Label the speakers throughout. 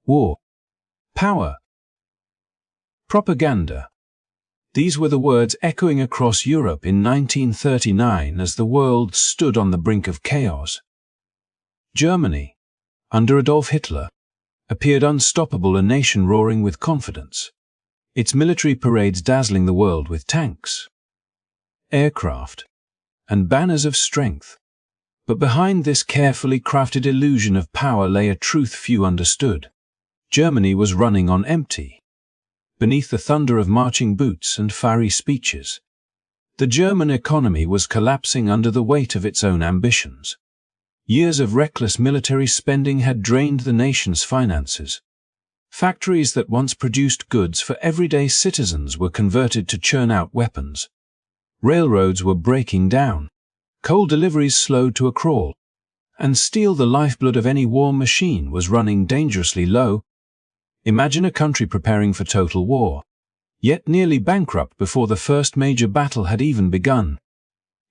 Speaker 1: war, power, propaganda. These were the words echoing across Europe in 1939 as the world stood on the brink of chaos. Germany, under Adolf Hitler, appeared unstoppable, a nation roaring with confidence, its military parades dazzling the world with tanks, aircraft, and banners of strength. But behind this carefully crafted illusion of power lay a truth few understood. Germany was running on empty. Beneath the thunder of marching boots and fiery speeches, the German economy was collapsing under the weight of its own ambitions. Years of reckless military spending had drained the nation's finances. Factories that once produced goods for everyday citizens were converted to churn out weapons. Railroads were breaking down, coal deliveries slowed to a crawl, and steel, the lifeblood of any war machine, was running dangerously low. Imagine a country preparing for total war, yet nearly bankrupt before the first major battle had even begun.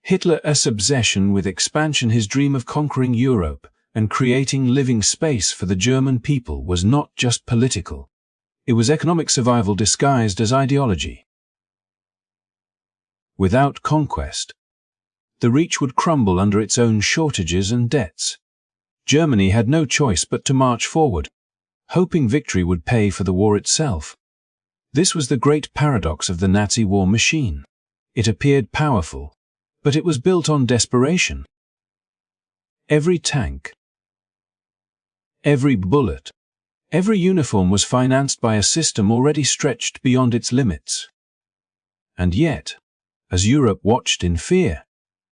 Speaker 1: Hitler's obsession with expansion, his dream of conquering Europe and creating living space for the German people, was not just political. It was economic survival disguised as ideology. Without conquest, the Reich would crumble under its own shortages and debts. Germany had no choice but to march forward, hoping victory would pay for the war itself. This was the great paradox of the Nazi war machine. It appeared powerful, but it was built on desperation. Every tank, every bullet, every uniform was financed by a system already stretched beyond its limits. And yet, as Europe watched in fear,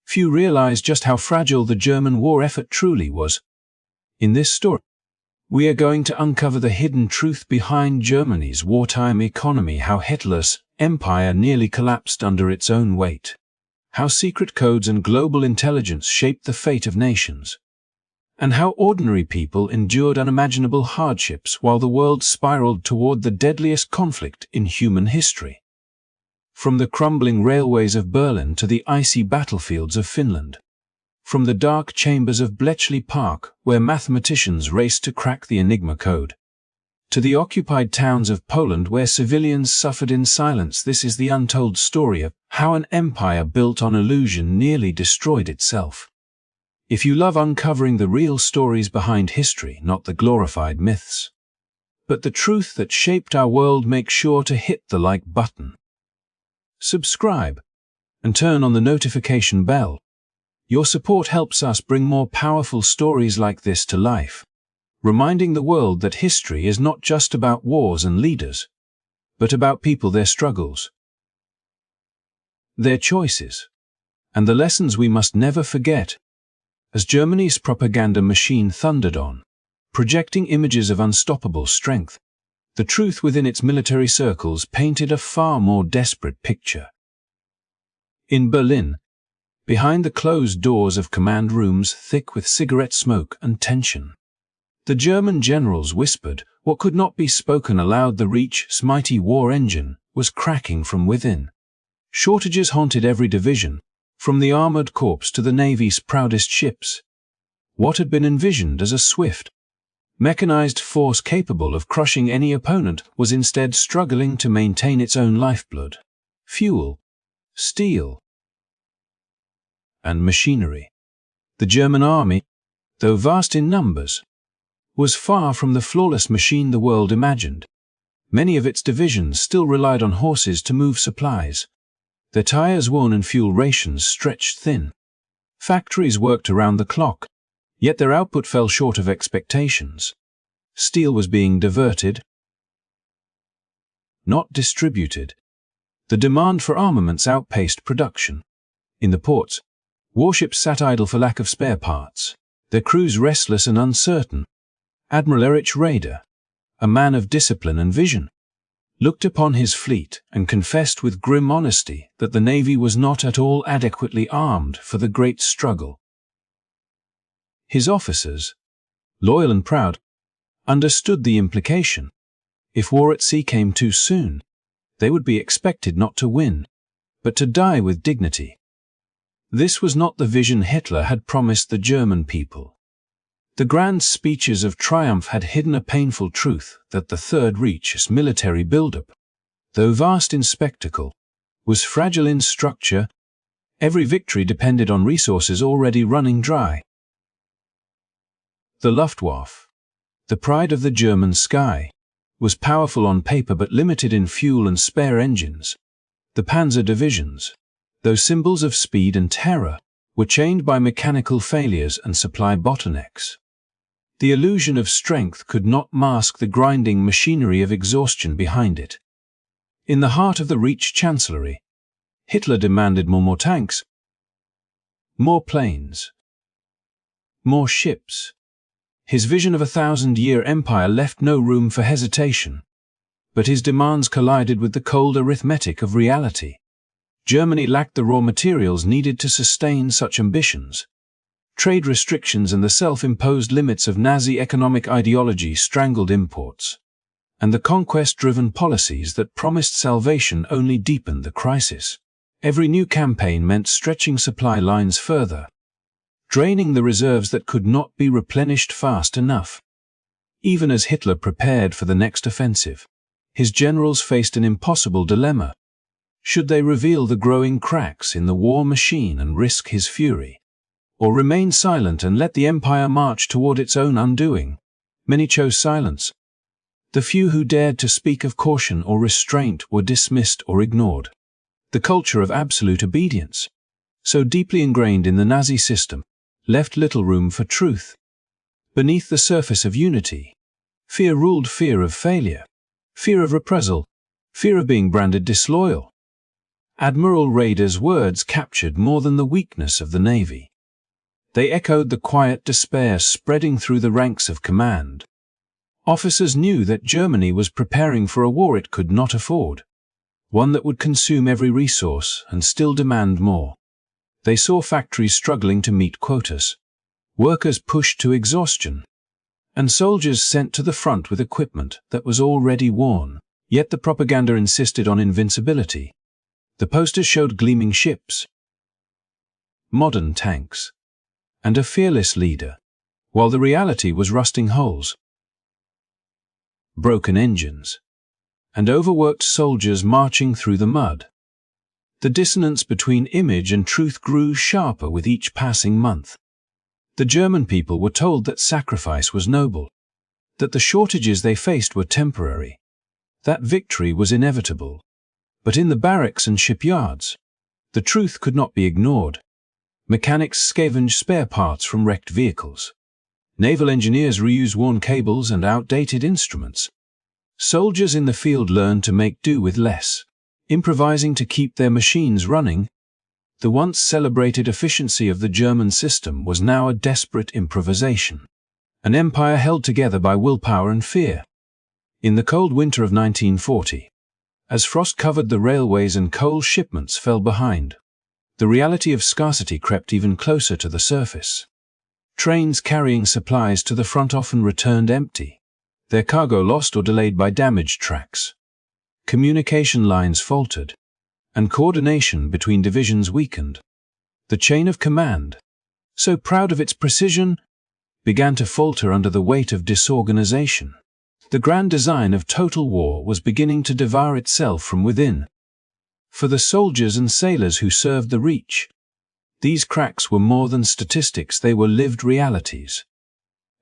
Speaker 1: few realized just how fragile the German war effort truly was. In this story, we are going to uncover the hidden truth behind Germany's wartime economy, how Hitler's empire nearly collapsed under its own weight, how secret codes and global intelligence shaped the fate of nations, and how ordinary people endured unimaginable hardships while the world spiraled toward the deadliest conflict in human history. From the crumbling railways of Berlin to the icy battlefields of Finland, from the dark chambers of Bletchley Park, where mathematicians raced to crack the Enigma code, to the occupied towns of Poland where civilians suffered in silence, this is the untold story of how an empire built on illusion nearly destroyed itself. If you love uncovering the real stories behind history, not the glorified myths, but the truth that shaped our world, make sure to hit the like button, subscribe, and turn on the notification bell. Your support helps us bring more powerful stories like this to life, reminding the world that history is not just about wars and leaders, but about people, their struggles, their choices, and the lessons we must never forget. As Germany's propaganda machine thundered on, projecting images of unstoppable strength, the truth within its military circles painted a far more desperate picture. In Berlin, behind the closed doors of command rooms thick with cigarette smoke and tension, the German generals whispered what could not be spoken aloud. The Reich's mighty war engine was cracking from within. Shortages haunted every division, from the armored corps to the Navy's proudest ships. What had been envisioned as a swift, mechanized force capable of crushing any opponent was instead struggling to maintain its own lifeblood: fuel, steel, and machinery. The German army, though vast in numbers, was far from the flawless machine the world imagined. Many of its divisions still relied on horses to move supplies, their tires worn and fuel rations stretched thin. Factories worked around the clock, yet their output fell short of expectations. Steel was being diverted, not distributed. The demand for armaments outpaced production. In the ports, warships sat idle for lack of spare parts, their crews restless and uncertain. Admiral Erich Raeder, a man of discipline and vision, looked upon his fleet and confessed with grim honesty that the Navy was not at all adequately armed for the great struggle. His officers, loyal and proud, understood the implication. If war at sea came too soon, they would be expected not to win, but to die with dignity. This was not the vision Hitler had promised the German people. The grand speeches of triumph had hidden a painful truth that the Third Reich's military buildup, though vast in spectacle, was fragile in structure. Every victory depended on resources already running dry. The Luftwaffe, the pride of the German sky, was powerful on paper but limited in fuel and spare engines. The panzer divisions, though symbols of speed and terror, were chained by mechanical failures and supply bottlenecks. The illusion of strength could not mask the grinding machinery of exhaustion behind it. In the heart of the Reich Chancellery, Hitler demanded more tanks, more planes, more ships. His vision of a 1,000-year empire left no room for hesitation, but his demands collided with the cold arithmetic of reality. Germany lacked the raw materials needed to sustain such ambitions. Trade restrictions and the self-imposed limits of Nazi economic ideology strangled imports, and the conquest-driven policies that promised salvation only deepened the crisis. Every new campaign meant stretching supply lines further, draining the reserves that could not be replenished fast enough. Even as Hitler prepared for the next offensive, his generals faced an impossible dilemma. Should they reveal the growing cracks in the war machine and risk his fury, or remain silent and let the empire march toward its own undoing? Many chose silence. The few who dared to speak of caution or restraint were dismissed or ignored. The culture of absolute obedience, so deeply ingrained in the Nazi system, left little room for truth. Beneath the surface of unity, fear ruled: fear of failure, fear of reprisal, fear of being branded disloyal. Admiral Raeder's words captured more than the weakness of the Navy. They echoed the quiet despair spreading through the ranks of command. Officers knew that Germany was preparing for a war it could not afford, one that would consume every resource and still demand more. They saw factories struggling to meet quotas, workers pushed to exhaustion, and soldiers sent to the front with equipment that was already worn. Yet the propaganda insisted on invincibility. The posters showed gleaming ships, modern tanks, and a fearless leader, while the reality was rusting hulls, broken engines, and overworked soldiers marching through the mud. The dissonance between image and truth grew sharper with each passing month. The German people were told that sacrifice was noble, that the shortages they faced were temporary, that victory was inevitable. But in the barracks and shipyards, the truth could not be ignored. Mechanics scavenged spare parts from wrecked vehicles. Naval engineers reused worn cables and outdated instruments. Soldiers in the field learned to make do with less, improvising to keep their machines running. The once celebrated efficiency of the German system was now a desperate improvisation, an empire held together by willpower and fear. In the cold winter of 1940, as frost covered the railways and coal shipments fell behind, the reality of scarcity crept even closer to the surface. Trains carrying supplies to the front often returned empty, their cargo lost or delayed by damaged tracks. Communication lines faltered, and coordination between divisions weakened. The chain of command, so proud of its precision, began to falter under the weight of disorganization. The grand design of total war was beginning to devour itself from within. For the soldiers and sailors who served the Reich, these cracks were more than statistics, they were lived realities.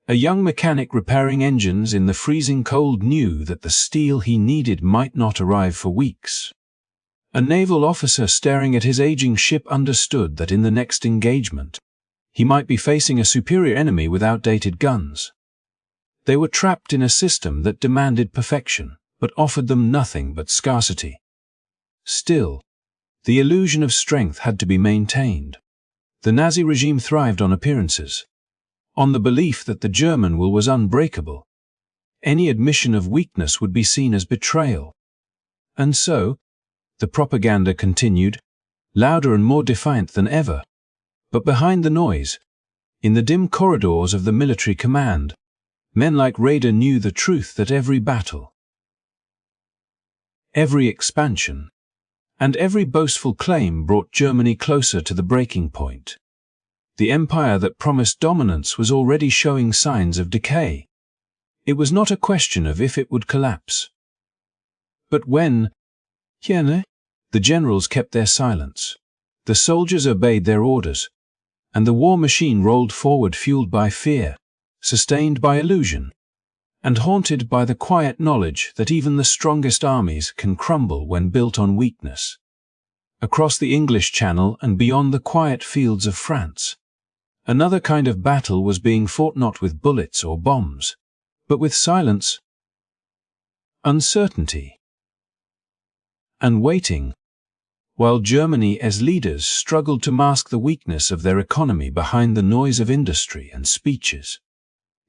Speaker 1: A young mechanic repairing engines in the freezing cold knew that the steel he needed might not arrive for weeks. A naval officer staring at his aging ship understood that in the next engagement, he might be facing a superior enemy with outdated guns. They were trapped in a system that demanded perfection, but offered them nothing but scarcity. Still, the illusion of strength had to be maintained. The Nazi regime thrived on appearances, on the belief that the German will was unbreakable. Any admission of weakness would be seen as betrayal. And so, the propaganda continued, louder and more defiant than ever. But behind the noise, in the dim corridors of the military command, men like Raeder knew the truth that every battle, every expansion, and every boastful claim brought Germany closer to the breaking point. The empire that promised dominance was already showing signs of decay. It was not a question of if it would collapse, but when. The generals kept their silence. The soldiers obeyed their orders, and the war machine rolled forward, fueled by fear, sustained by illusion, and haunted by the quiet knowledge that even the strongest armies can crumble when built on weakness. Across the English Channel and beyond the quiet fields of France, another kind of battle was being fought, not with bullets or bombs, but with silence, uncertainty, and waiting, while Germany's leaders struggled to mask the weakness of their economy behind the noise of industry and speeches.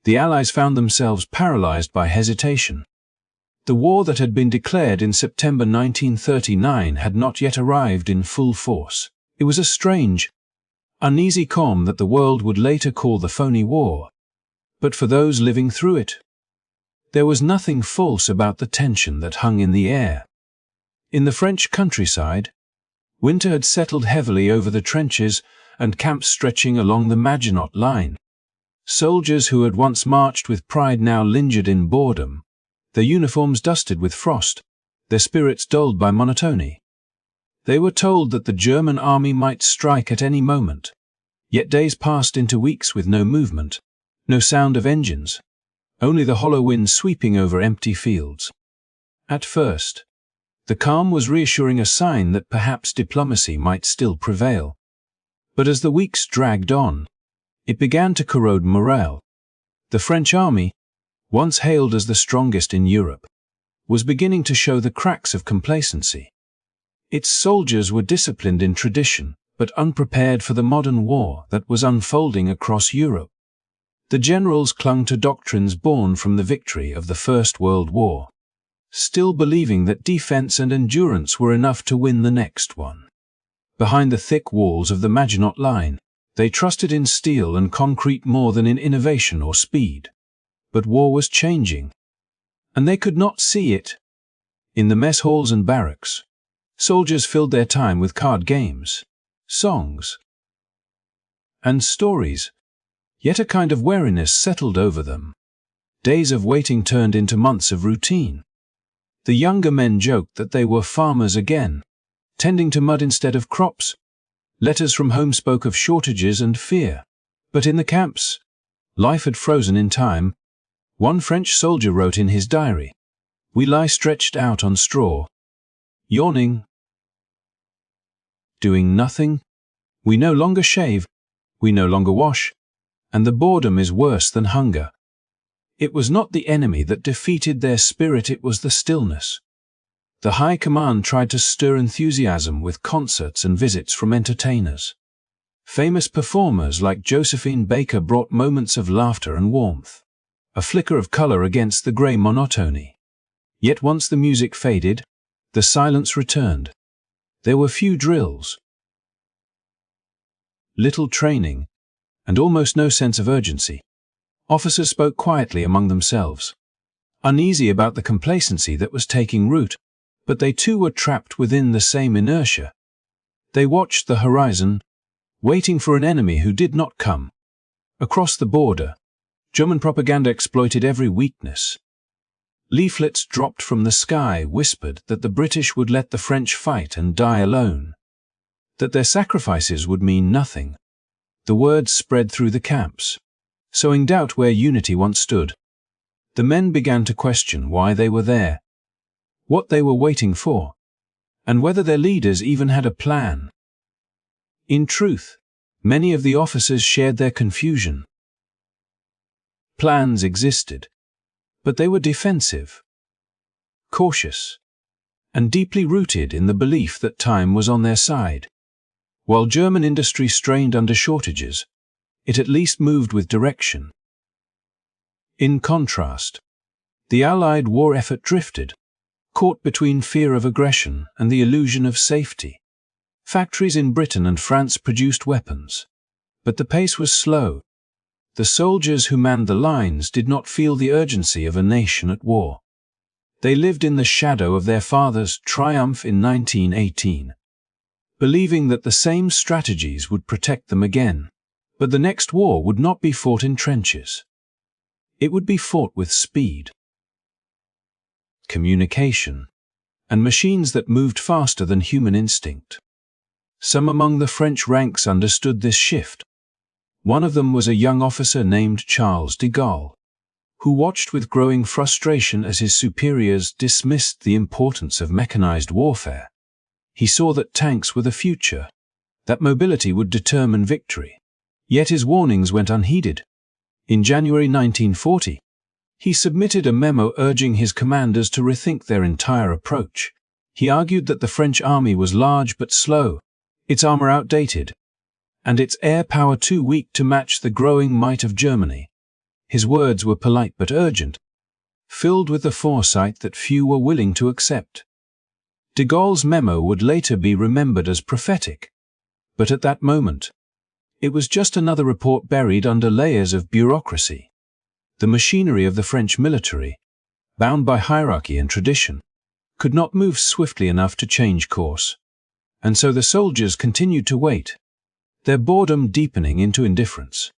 Speaker 1: The Allies found themselves paralyzed by hesitation. The war that had been declared in September 1939 had not yet arrived in full force. It was a strange, uneasy calm that the world would later call the phony war. But for those living through it, there was nothing false about the tension that hung in the air. In the French countryside, winter had settled heavily over the trenches and camps stretching along the Maginot Line. Soldiers who had once marched with pride now lingered in boredom, their uniforms dusted with frost, their spirits dulled by monotony. They were told that the German army might strike at any moment, yet days passed into weeks with no movement, no sound of engines, only the hollow wind sweeping over empty fields. At first, the calm was reassuring, a sign that perhaps diplomacy might still prevail. But as the weeks dragged on, it began to corrode morale. The French army, once hailed as the strongest in Europe, was beginning to show the cracks of complacency. Its soldiers were disciplined in tradition, but unprepared for the modern war that was unfolding across Europe. The generals clung to doctrines born from the victory of the First World War, still believing that defense and endurance were enough to win the next one. Behind the thick walls of the Maginot Line, they trusted in steel and concrete more than in innovation or speed. But war was changing, and they could not see it. In the mess halls and barracks, soldiers filled their time with card games, songs, and stories, yet a kind of weariness settled over them. Days of waiting turned into months of routine. The younger men joked that they were farmers again, tending to mud instead of crops. Letters from home spoke of shortages and fear. But in the camps, life had frozen in time. One French soldier wrote in his diary, "We lie stretched out on straw, yawning, doing nothing. We no longer shave, we no longer wash, and the boredom is worse than hunger." It was not the enemy that defeated their spirit, it was the stillness. The High Command tried to stir enthusiasm with concerts and visits from entertainers. Famous performers like Josephine Baker brought moments of laughter and warmth, a flicker of color against the grey monotony. Yet once the music faded, the silence returned. There were few drills, little training, and almost no sense of urgency. Officers spoke quietly among themselves, uneasy about the complacency that was taking root, but they too were trapped within the same inertia. They watched the horizon, waiting for an enemy who did not come. Across the border, German propaganda exploited every weakness. Leaflets dropped from the sky whispered that the British would let the French fight and die alone, that their sacrifices would mean nothing. The words spread through the camps, sowing doubt where unity once stood. The men began to question why they were there, what they were waiting for, and whether their leaders even had a plan. In truth, many of the officers shared their confusion. Plans existed, but they were defensive, cautious, and deeply rooted in the belief that time was on their side. While German industry strained under shortages, it at least moved with direction. In contrast, the Allied war effort drifted, caught between fear of aggression and the illusion of safety. Factories in Britain and France produced weapons, but the pace was slow. The soldiers who manned the lines did not feel the urgency of a nation at war. They lived in the shadow of their father's triumph in 1918, believing that the same strategies would protect them again. But the next war would not be fought in trenches. It would be fought with speed, communication, and machines that moved faster than human instinct. Some among the French ranks understood this shift. One of them was a young officer named Charles de Gaulle, who watched with growing frustration as his superiors dismissed the importance of mechanized warfare. He saw that tanks were the future, that mobility would determine victory. Yet his warnings went unheeded. In January 1940, he submitted a memo urging his commanders to rethink their entire approach. He argued that the French army was large but slow, its armor outdated, and its air power too weak to match the growing might of Germany. His words were polite but urgent, filled with the foresight that few were willing to accept. De Gaulle's memo would later be remembered as prophetic, but at that moment, it was just another report buried under layers of bureaucracy. The machinery of the French military, bound by hierarchy and tradition, could not move swiftly enough to change course, and so the soldiers continued to wait, their boredom deepening into indifference,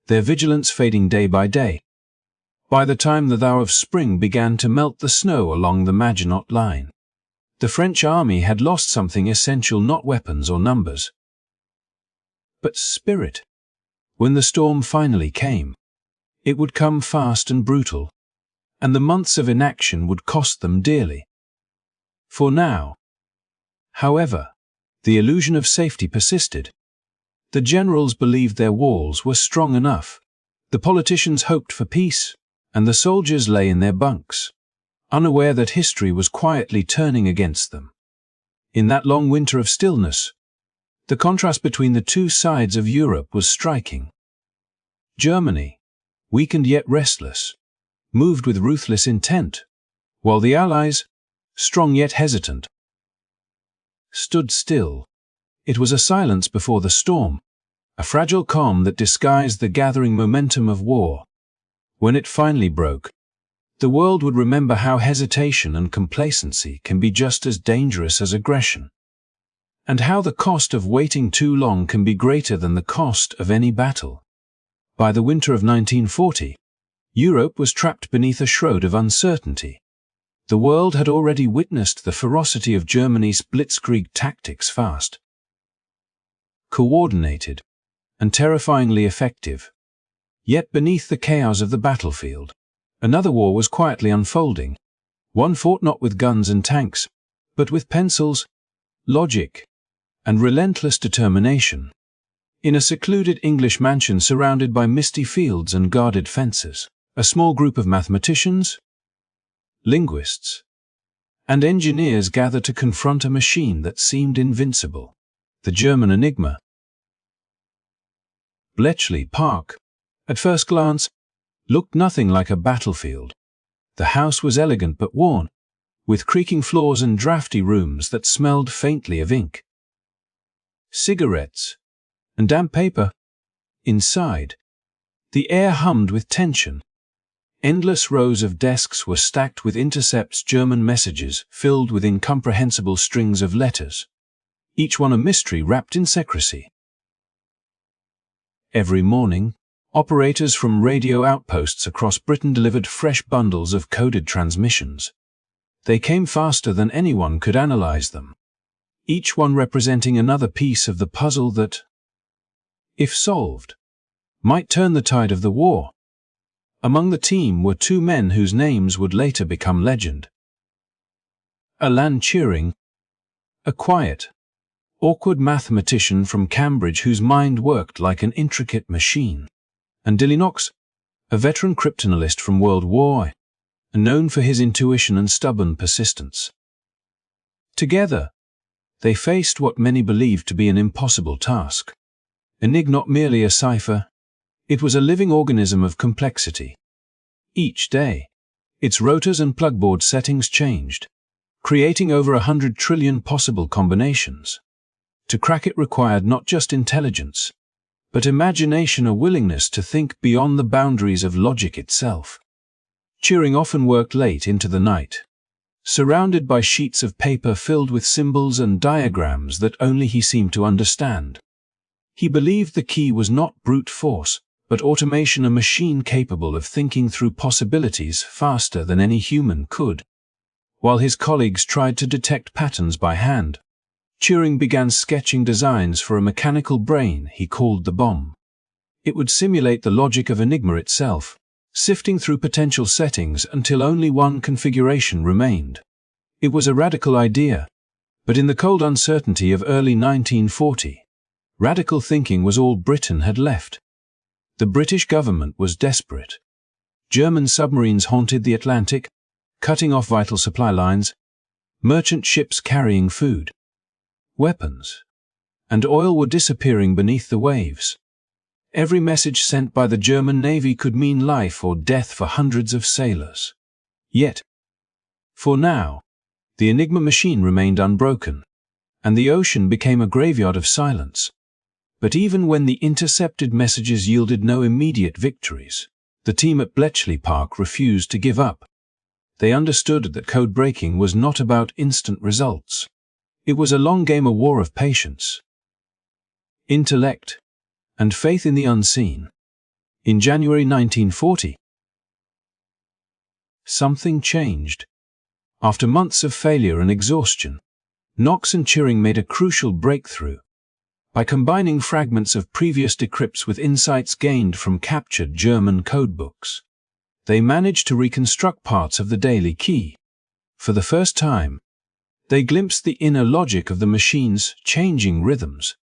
Speaker 1: their vigilance fading day by day. By the time the thaw of spring began to melt the snow along the Maginot Line, the French army had lost something essential, not weapons or numbers, but spirit. When the storm finally came, it would come fast and brutal, and the months of inaction would cost them dearly. For now, however, the illusion of safety persisted. The generals believed their walls were strong enough, the politicians hoped for peace, and the soldiers lay in their bunks, unaware that history was quietly turning against them. In that long winter of stillness, the contrast between the two sides of Europe was striking. Germany, weakened yet restless, moved with ruthless intent, while the Allies, strong yet hesitant, stood still. It was a silence before the storm, a fragile calm that disguised the gathering momentum of war. When it finally broke, the world would remember how hesitation and complacency can be just as dangerous as aggression, and how the cost of waiting too long can be greater than the cost of any battle. By the winter of 1940, Europe was trapped beneath a shroud of uncertainty. The world had already witnessed the ferocity of Germany's blitzkrieg tactics, fast, coordinated, and terrifyingly effective. Yet beneath the chaos of the battlefield, another war was quietly unfolding, one fought not with guns and tanks, but with pencils, logic, and relentless determination. In a secluded English mansion surrounded by misty fields and guarded fences, a small group of mathematicians, linguists, and engineers gathered to confront a machine that seemed invincible, the German Enigma. Bletchley Park, at first glance, looked nothing like a battlefield. The house was elegant but worn, with creaking floors and drafty rooms that smelled faintly of ink, cigarettes, and damp paper. Inside, the air hummed with tension. Endless rows of desks were stacked with intercepts, German messages filled with incomprehensible strings of letters, each one a mystery wrapped in secrecy. Every morning, operators from radio outposts across Britain delivered fresh bundles of coded transmissions. They came faster than anyone could analyze them, each one representing another piece of the puzzle that, if solved, might turn the tide of the war. Among the team were two men whose names would later become legend. Alan Turing, a quiet, awkward mathematician from Cambridge whose mind worked like an intricate machine, and Dilly Knox, a veteran cryptanalyst from World War I, known for his intuition and stubborn persistence. Together, they faced what many believed to be an impossible task. Enigma, not merely a cipher, it was a living organism of complexity. Each day, its rotors and plugboard settings changed, creating over 100 trillion possible combinations. To crack it required not just intelligence, but imagination, a willingness to think beyond the boundaries of logic itself. Turing often worked late into the night, surrounded by sheets of paper filled with symbols and diagrams that only he seemed to understand. He believed the key was not brute force, but automation, a machine capable of thinking through possibilities faster than any human could. While his colleagues tried to detect patterns by hand, Turing began sketching designs for a mechanical brain he called the bomb. It would simulate the logic of Enigma itself, sifting through potential settings until only one configuration remained. It was a radical idea, but in the cold uncertainty of early 1940, radical thinking was all Britain had left. The British government was desperate. German submarines haunted the Atlantic, cutting off vital supply lines, merchant ships carrying food, weapons, and oil were disappearing beneath the waves. Every message sent by the German Navy could mean life or death for hundreds of sailors. Yet, for now, the Enigma machine remained unbroken, and the ocean became a graveyard of silence. But even when the intercepted messages yielded no immediate victories, the team at Bletchley Park refused to give up. They understood that code breaking was not about instant results. It was a long game, a war of patience, intellect, and faith in the unseen. In January 1940, something changed. After months of failure and exhaustion, Knox and Turing made a crucial breakthrough. By combining fragments of previous decrypts with insights gained from captured German codebooks, they managed to reconstruct parts of the Dilly key. For the first time, they glimpsed the inner logic of the machine's changing rhythms.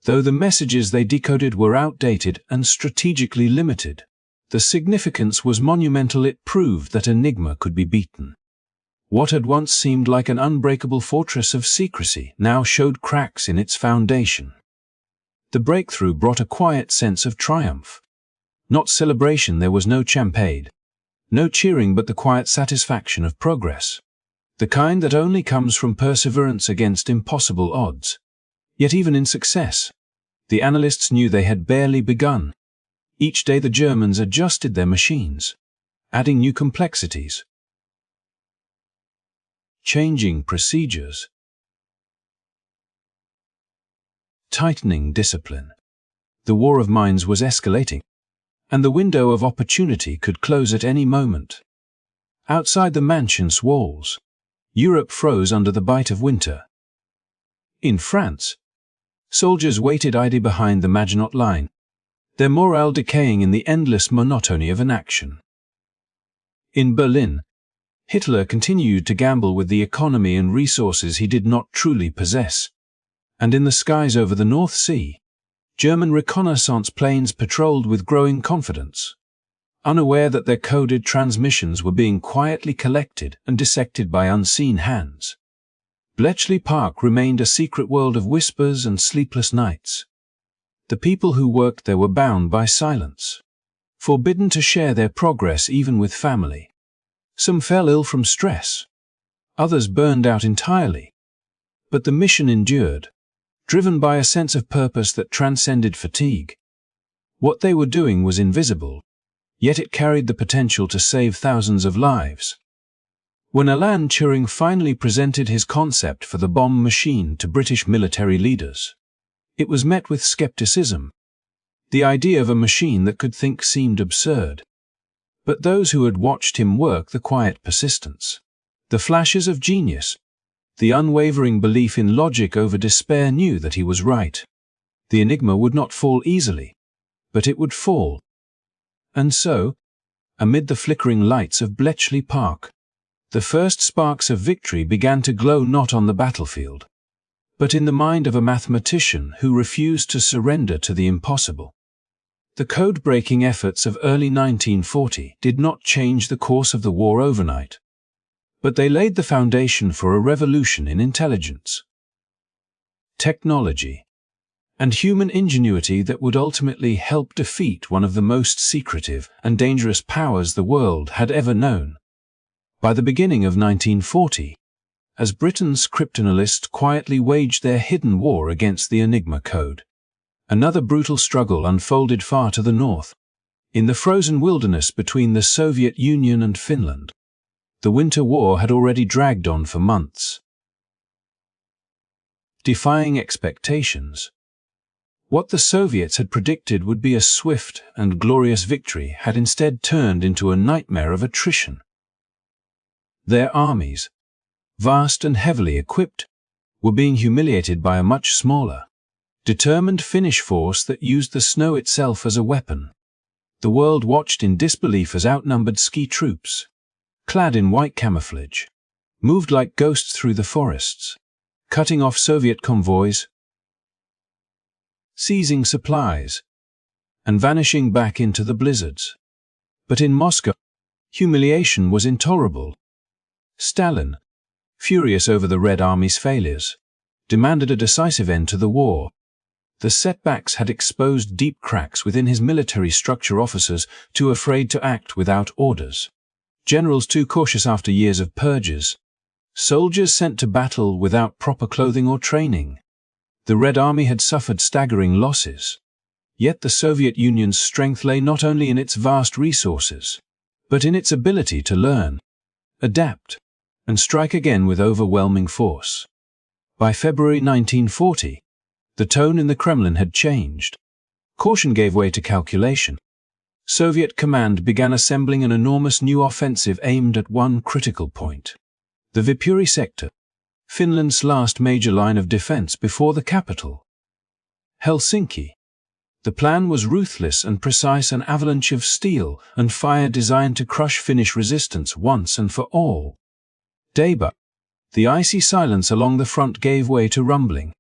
Speaker 1: Though the messages they decoded were outdated and strategically limited, the significance was monumental. It proved that Enigma could be beaten. What had once seemed like an unbreakable fortress of secrecy now showed cracks in its foundation. The breakthrough brought a quiet sense of triumph. Not celebration, there was no champagne, no cheering, but the quiet satisfaction of progress. The kind that only comes from perseverance against impossible odds. Yet even in success, the analysts knew they had barely begun. Each day the Germans adjusted their machines, adding new complexities, changing procedures, tightening discipline. The war of minds was escalating, and the window of opportunity could close at any moment. Outside the mansion's walls, Europe froze under the bite of winter. In France, soldiers waited idly behind the Maginot Line, their morale decaying in the endless monotony of inaction. In Berlin, Hitler continued to gamble with the economy and resources he did not truly possess. And in the skies over the North Sea, German reconnaissance planes patrolled with growing confidence, unaware that their coded transmissions were being quietly collected and dissected by unseen hands. Bletchley Park remained a secret world of whispers and sleepless nights. The people who worked there were bound by silence, forbidden to share their progress even with family. Some fell ill from stress, others burned out entirely. But the mission endured, driven by a sense of purpose that transcended fatigue. What they were doing was invisible, yet it carried the potential to save thousands of lives. When Alan Turing finally presented his concept for the bomb machine to British military leaders, it was met with skepticism. The idea of a machine that could think seemed absurd. But those who had watched him work, the quiet persistence, the flashes of genius, the unwavering belief in logic over despair, knew that he was right. The Enigma would not fall easily, but it would fall. And so, amid the flickering lights of Bletchley Park, the first sparks of victory began to glow, not on the battlefield, but in the mind of a mathematician who refused to surrender to the impossible. The code-breaking efforts of early 1940 did not change the course of the war overnight, but they laid the foundation for a revolution in intelligence, technology, and human ingenuity that would ultimately help defeat one of the most secretive and dangerous powers the world had ever known. By the beginning of 1940, as Britain's cryptanalysts quietly waged their hidden war against the Enigma code, another brutal struggle unfolded far to the north, in the frozen wilderness between the Soviet Union and Finland. The Winter War had already dragged on for months. Defying expectations, What the Soviets had predicted would be a swift and glorious victory had instead turned into a nightmare of attrition. Their armies, vast and heavily equipped, were being humiliated by a much smaller, determined Finnish force that used the snow itself as a weapon. The world watched in disbelief as outnumbered ski troops, clad in white camouflage, moved like ghosts through the forests, cutting off Soviet convoys, seizing supplies, and vanishing back into the blizzards. But in Moscow, humiliation was intolerable. Stalin, furious over the Red Army's failures, demanded a decisive end to the war. The setbacks had exposed deep cracks within his military structure. Officers too afraid to act without orders, generals too cautious after years of purges, soldiers sent to battle without proper clothing or training. The Red Army had suffered staggering losses. Yet the Soviet Union's strength lay not only in its vast resources, but in its ability to learn, adapt, and strike again with overwhelming force. By February 1940, the tone in the Kremlin had changed. Caution gave way to calculation. Soviet command began assembling an enormous new offensive aimed at one critical point: the Viipuri sector, Finland's last major line of defense before the capital, Helsinki. The plan was ruthless and precise, an avalanche of steel and fire designed to crush Finnish resistance once and for all. But the icy silence along the front gave way to rumbling.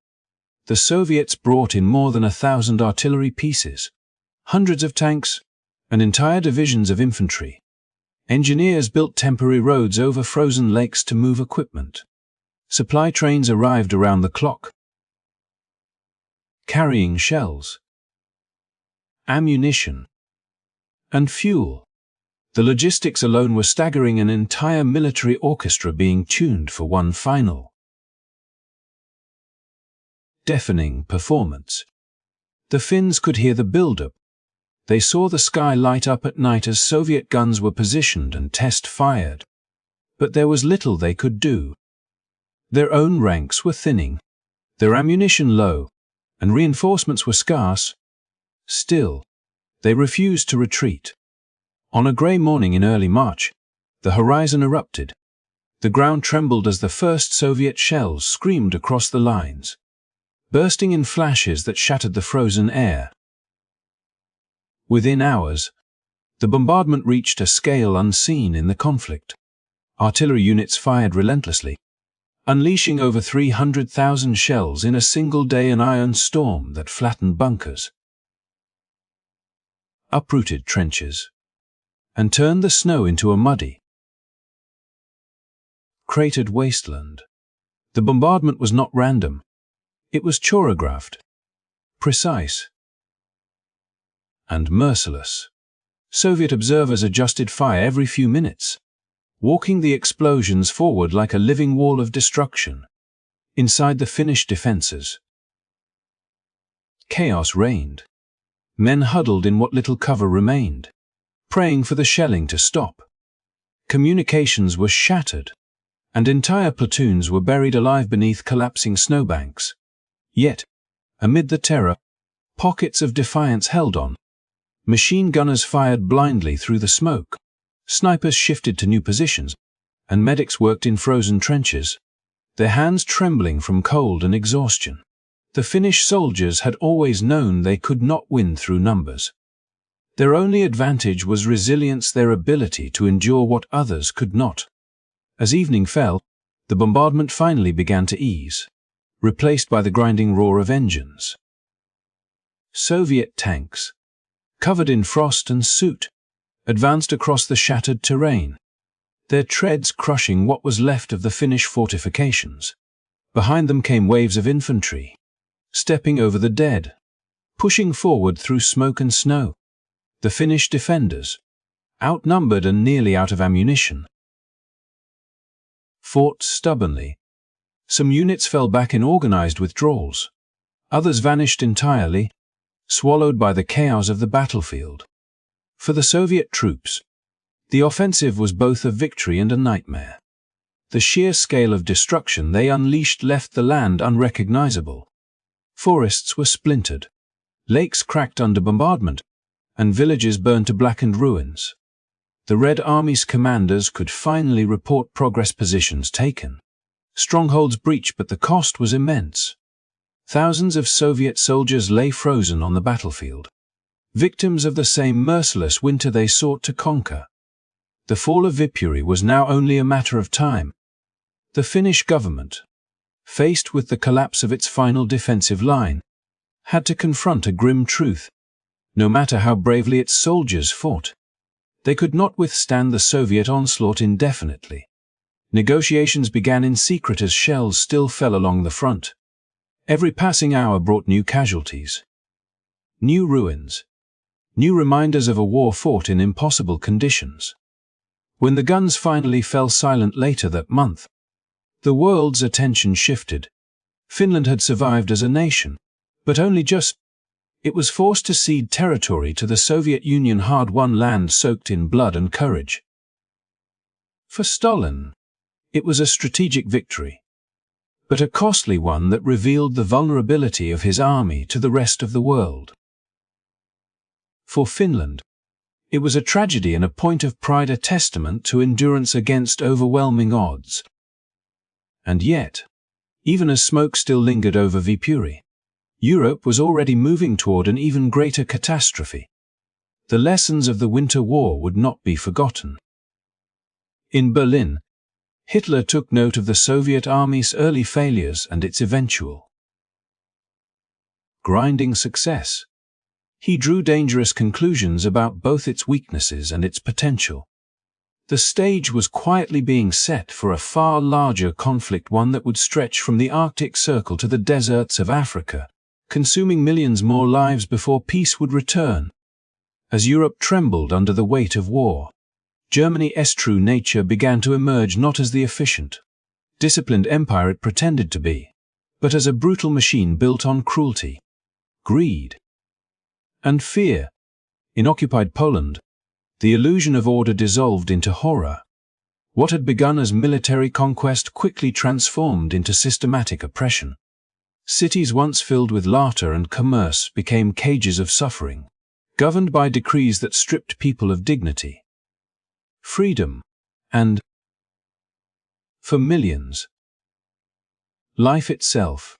Speaker 1: The Soviets brought in more than 1,000 artillery pieces, hundreds of tanks, and entire divisions of infantry. Engineers built temporary roads over frozen lakes to move equipment. Supply trains arrived around the clock, carrying shells, ammunition, and fuel. The logistics alone were staggering, an entire military orchestra being tuned for one final, deafening performance. The Finns could hear the build-up. They saw the sky light up at night as Soviet guns were positioned and test-fired. But there was little they could do. Their own ranks were thinning, their ammunition low, and reinforcements were scarce. Still, they refused to retreat. On a grey morning in early March, the horizon erupted. The ground trembled as the first Soviet shells screamed across the lines, bursting in flashes that shattered the frozen air. Within hours, the bombardment reached a scale unseen in the conflict. Artillery units fired relentlessly, unleashing over 300,000 shells in a single day, an iron storm that flattened bunkers, uprooted trenches, and turned the snow into a muddy, cratered wasteland. The bombardment was not random. It was choreographed, precise, and merciless. Soviet observers adjusted fire every few minutes, walking the explosions forward like a living wall of destruction. Inside the Finnish defenses, chaos reigned. Men huddled in what little cover remained, praying for the shelling to stop. Communications were shattered, and entire platoons were buried alive beneath collapsing snowbanks. Yet, amid the terror, pockets of defiance held on. Machine gunners fired blindly through the smoke. Snipers shifted to new positions, and medics worked in frozen trenches, their hands trembling from cold and exhaustion. The Finnish soldiers had always known they could not win through numbers. Their only advantage was resilience, their ability to endure what others could not. As evening fell, the bombardment finally began to ease, replaced by the grinding roar of engines. Soviet tanks, covered in frost and soot, advanced across the shattered terrain, their treads crushing what was left of the Finnish fortifications. Behind them came waves of infantry, stepping over the dead, pushing forward through smoke and snow. The Finnish defenders, outnumbered and nearly out of ammunition, fought stubbornly. Some units fell back in organized withdrawals. Others vanished entirely, swallowed by the chaos of the battlefield. For the Soviet troops, the offensive was both a victory and a nightmare. The sheer scale of destruction they unleashed left the land unrecognizable. Forests were splintered, Lakes cracked under bombardment, and villages burned to blackened ruins. The Red Army's commanders could finally report progress positions taken. Strongholds breached, but the cost was immense. Thousands of Soviet soldiers lay frozen on the battlefield, victims of the same merciless winter they sought to conquer. The fall of Viipuri was now only a matter of time. The Finnish government, faced with the collapse of its final defensive line, had to confront a grim truth. No matter how bravely its soldiers fought, they could not withstand the Soviet onslaught indefinitely. Negotiations began in secret as shells still fell along the front. Every passing hour brought new casualties, new ruins, new reminders of a war fought in impossible conditions. When the guns finally fell silent later that month, the world's attention shifted. Finland had survived as a nation, but only just. It was forced to cede territory to the Soviet Union, hard-won land soaked in blood and courage. For Stalin, it was a strategic victory, but a costly one that revealed the vulnerability of his army to the rest of the world. For Finland, it was a tragedy and a point of pride, a testament to endurance against overwhelming odds. And yet, even as smoke still lingered over Viipuri, Europe was already moving toward an even greater catastrophe. The lessons of the Winter War would not be forgotten. In Berlin, Hitler took note of the Soviet army's early failures and its eventual grinding success. He drew dangerous conclusions about both its weaknesses and its potential. The stage was quietly being set for a far larger conflict, one that would stretch from the Arctic Circle to the deserts of Africa, consuming millions more lives before peace would return. As Europe trembled under the weight of war, Germany's true nature began to emerge, not as the efficient, disciplined empire it pretended to be, but as a brutal machine built on cruelty, greed, and fear. In occupied Poland, the illusion of order dissolved into horror. What had begun as military conquest quickly transformed into systematic oppression. Cities once filled with laughter and commerce became cages of suffering, governed by decrees that stripped people of dignity, freedom, and, for millions, life itself.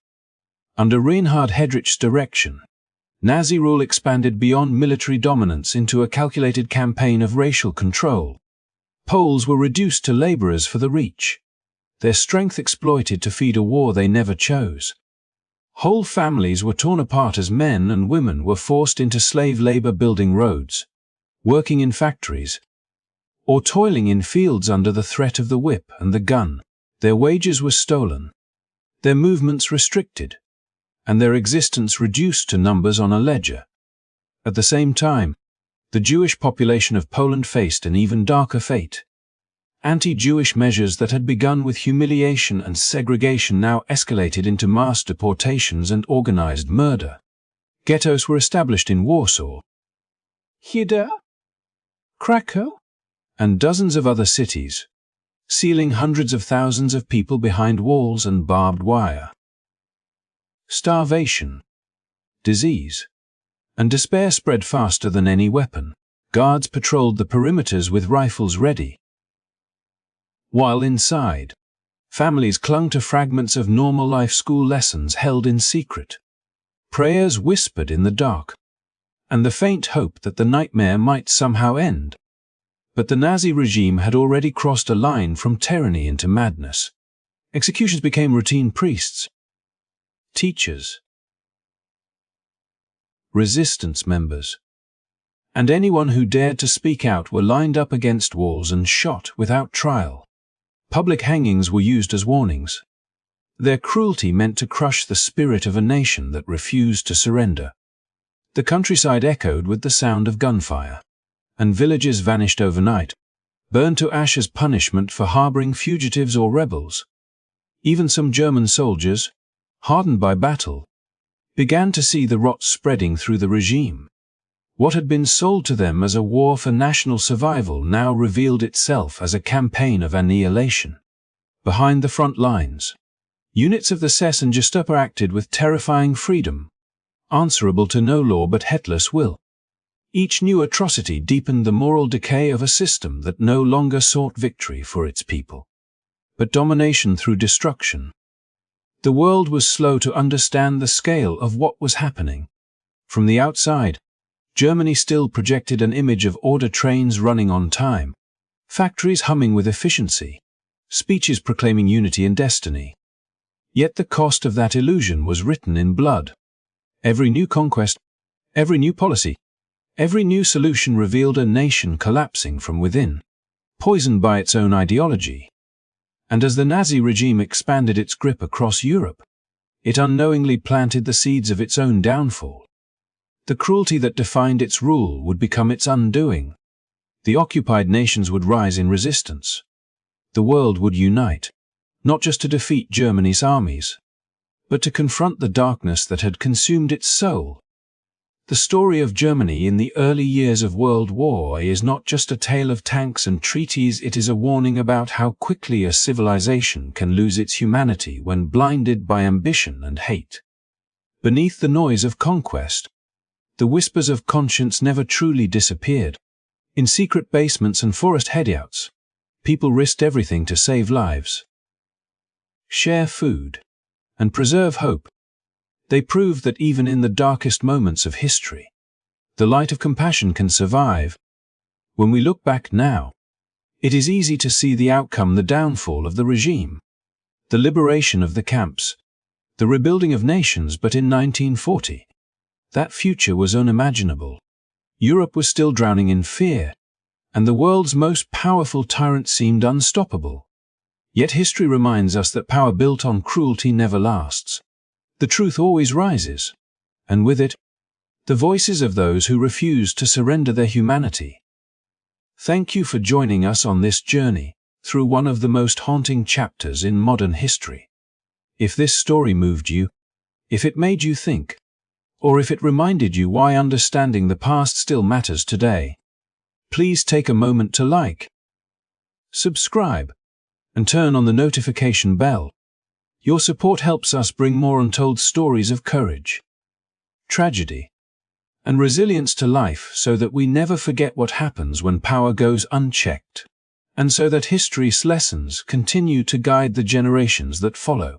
Speaker 1: Under Reinhard Heydrich's direction, Nazi rule expanded beyond military dominance into a calculated campaign of racial control. Poles were reduced to laborers for the rich, their strength exploited to feed a war they never chose. Whole families were torn apart as men and women were forced into slave labor, building roads, working in factories, or toiling in fields under the threat of the whip and the gun. Their wages were stolen, their movements restricted, and their existence reduced to numbers on a ledger. At the same time, the Jewish population of Poland faced an even darker fate. Anti-Jewish measures that had begun with humiliation and segregation now escalated into mass deportations and organized murder. Ghettos were established in Warsaw, Hida, Krakow, and dozens of other cities, sealing hundreds of thousands of people behind walls and barbed wire. Starvation, disease, and despair spread faster than any weapon. Guards patrolled the perimeters with rifles ready, while inside, families clung to fragments of normal life, school lessons held in secret, prayers whispered in the dark, and the faint hope that the nightmare might somehow end. But the Nazi regime had already crossed a line from tyranny into madness. Executions became routine. Priests, teachers, resistance members, and anyone who dared to speak out were lined up against walls and shot without trial. Public hangings were used as warnings. Their cruelty meant to crush the spirit of a nation that refused to surrender. The countryside echoed with the sound of gunfire, and villages vanished overnight, burned to ash as punishment for harboring fugitives or rebels. Even some German soldiers, hardened by battle, began to see the rot spreading through the regime. What had been sold to them as a war for national survival now revealed itself as a campaign of annihilation. Behind the front lines, units of the SS and Gestapo acted with terrifying freedom, answerable to no law but headless will. Each new atrocity deepened the moral decay of a system that no longer sought victory for its people, but domination through destruction. The world was slow to understand the scale of what was happening. From the outside, Germany still projected an image of order, trains running on time, factories humming with efficiency, speeches proclaiming unity and destiny. Yet the cost of that illusion was written in blood. Every new conquest, every new policy, every new solution revealed a nation collapsing from within, poisoned by its own ideology. And as the Nazi regime expanded its grip across Europe, it unknowingly planted the seeds of its own downfall. The cruelty that defined its rule would become its undoing. The occupied nations would rise in resistance. The world would unite, not just to defeat Germany's armies, but to confront the darkness that had consumed its soul. The story of Germany in the early years of World War is not just a tale of tanks and treaties, it is a warning about how quickly a civilization can lose its humanity when blinded by ambition and hate. Beneath the noise of conquest, the whispers of conscience never truly disappeared. In secret basements and forest hideouts, people risked everything to save lives, share food, and preserve hope. They proved that even in the darkest moments of history, the light of compassion can survive. When we look back now, it is easy to see the outcome: the downfall of the regime, the liberation of the camps, the rebuilding of nations. But in 1940, that future was unimaginable. Europe was still drowning in fear, and the world's most powerful tyrant seemed unstoppable. Yet history reminds us that power built on cruelty never lasts. The truth always rises, and with it, the voices of those who refuse to surrender their humanity. Thank you for joining us on this journey through one of the most haunting chapters in modern history. If this story moved you, if it made you think, or if it reminded you why understanding the past still matters today, please take a moment to like, subscribe, and turn on the notification bell. Your support helps us bring more untold stories of courage, tragedy, and resilience to life, so that we never forget what happens when power goes unchecked, and so that history's lessons continue to guide the generations that follow.